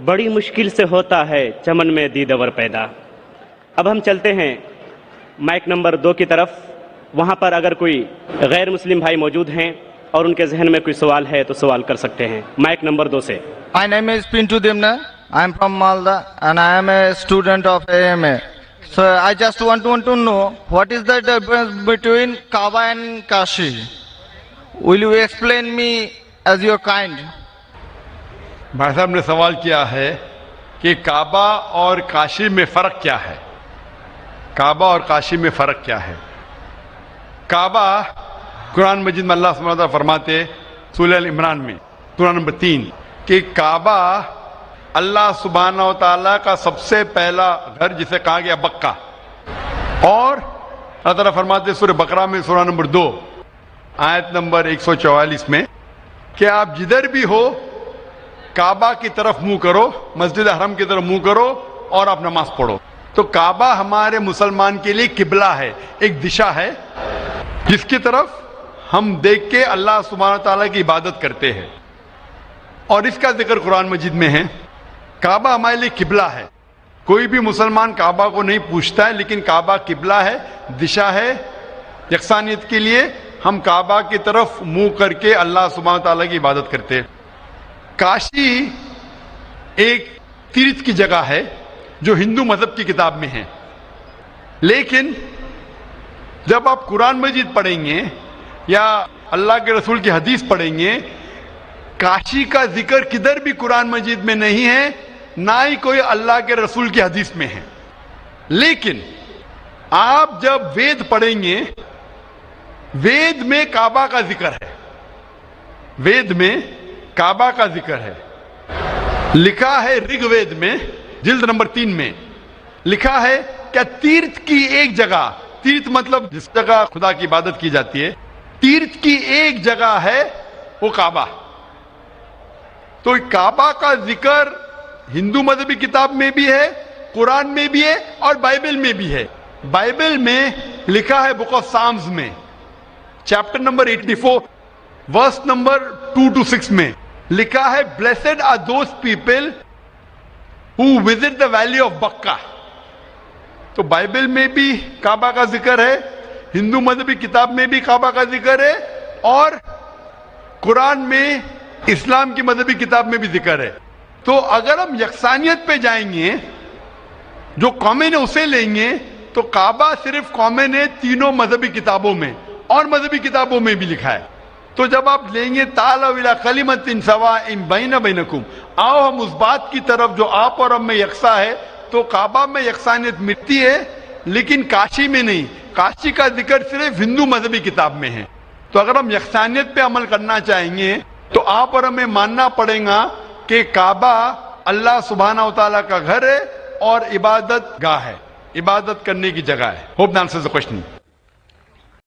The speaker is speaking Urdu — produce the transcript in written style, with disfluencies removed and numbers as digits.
بڑی مشکل سے ہوتا ہے چمن میں دیدور پیدا۔ اب ہم چلتے ہیں مائک نمبر 2 کی طرف۔ وہاں پر اگر کوئی غیر مسلم بھائی موجود ہیں اور ان کے ذہن میں کوئی سوال ہے تو سوال کر سکتے ہیں۔ مائک نمبر 2 سے۔ My name is Pintu Demna. I am from Malda and I am a student of AMA. So I just want to know what is the difference between Kaaba and Kashi. Will you explain me as your kind? بھائی صاحب نے سوال کیا ہے کہ کعبہ اور کاشی میں فرق کیا ہے۔ کعبہ اور کاشی میں فرق کیا ہے؟ کعبہ قرآن مجید میں اللہ سبحانہ وتعالیٰ فرماتے سورہ ال عمران میں سورہ نمبر 3 کہ کعبہ اللہ سبحانہ وتعالیٰ کا سب سے پہلا گھر جسے کہا گیا بکہ، اور اللہ تعالیٰ فرماتے سورہ بقرہ میں سورہ نمبر 2 آیت نمبر 144 میں کہ آپ جدھر بھی ہو کعبہ کی طرف منہ کرو، مسجد حرم کی طرف منہ کرو اور آپ نماز پڑھو۔ تو کعبہ ہمارے مسلمان کے لیے قبلہ ہے، ایک دشا ہے جس کی طرف ہم دیکھ کے اللہ سبحانہ تعالیٰ کی عبادت کرتے ہیں، اور اس کا ذکر قرآن مجید میں ہے۔ کعبہ ہمارے لیے قبلہ ہے، کوئی بھی مسلمان کعبہ کو نہیں پوچھتا ہے، لیکن کعبہ قبلہ ہے، دشا ہے یکسانیت کے لیے۔ ہم کعبہ کی طرف منہ کر کے اللہ سبحانہ تعالیٰ کی عبادت کرتے ہیں۔ کاشی ایک تیرتھ کی جگہ ہے جو ہندو مذہب کی کتاب میں ہے، لیکن جب آپ قرآن مجید پڑھیں گے یا اللہ کے رسول کی حدیث پڑھیں گے، کاشی کا ذکر کدھر بھی قرآن مجید میں نہیں ہے، نہ ہی کوئی اللہ کے رسول کی حدیث میں ہے۔ لیکن آپ جب وید پڑھیں گے، وید میں کعبہ کا ذکر ہے، وید میں کعبہ کا ذکر ہے۔ لکھا ہے رگ وید میں جلد نمبر 3 میں لکھا ہے کہ تیرتھ کی ایک جگہ، تیرتھ مطلب جس جگہ خدا کی عبادت کی جاتی ہے، تیرتھ کی ایک جگہ ہے وہ کعبہ۔ تو کعبہ کا ذکر ہندو مذہبی کتاب میں بھی ہے، قرآن میں بھی ہے اور بائبل میں بھی ہے۔ بائبل میں لکھا ہے بک آف سامز میں چیپٹر نمبر 84 ورس نمبر 2 to 6 میں لکھا ہے blessed are those people who visit the valley of Bakka۔ تو بائبل میں بھی کعبہ کا ذکر ہے، ہندو مذہبی کتاب میں بھی کعبہ کا ذکر ہے، اور قرآن میں اسلام کی مذہبی کتاب میں بھی ذکر ہے۔ تو اگر ہم یکسانیت پہ جائیں گے، جو کامن ہے اسے لیں گے، تو کعبہ صرف کامن ہے تینوں مذہبی کتابوں میں، اور مذہبی کتابوں میں بھی لکھا ہے۔ تو جب آپ لیں گے تعالوا الی کلمۃ سواء بین بینکم، آؤ ہم اس بات کی طرف جو آپ اور ہم میں یکساں ہے، تو کعبہ میں یکسانیت ملتی ہے لیکن کاشی میں نہیں۔ کاشی کا ذکر صرف ہندو مذہبی کتاب میں ہے۔ تو اگر ہم یکسانیت پہ عمل کرنا چاہیں گے تو آپ اور ہمیں ماننا پڑے گا کہ کعبہ اللہ سبحانہ وتعالیٰ کا گھر ہے اور عبادت گاہ ہے، عبادت کرنے کی جگہ ہے۔ Hope answers the question.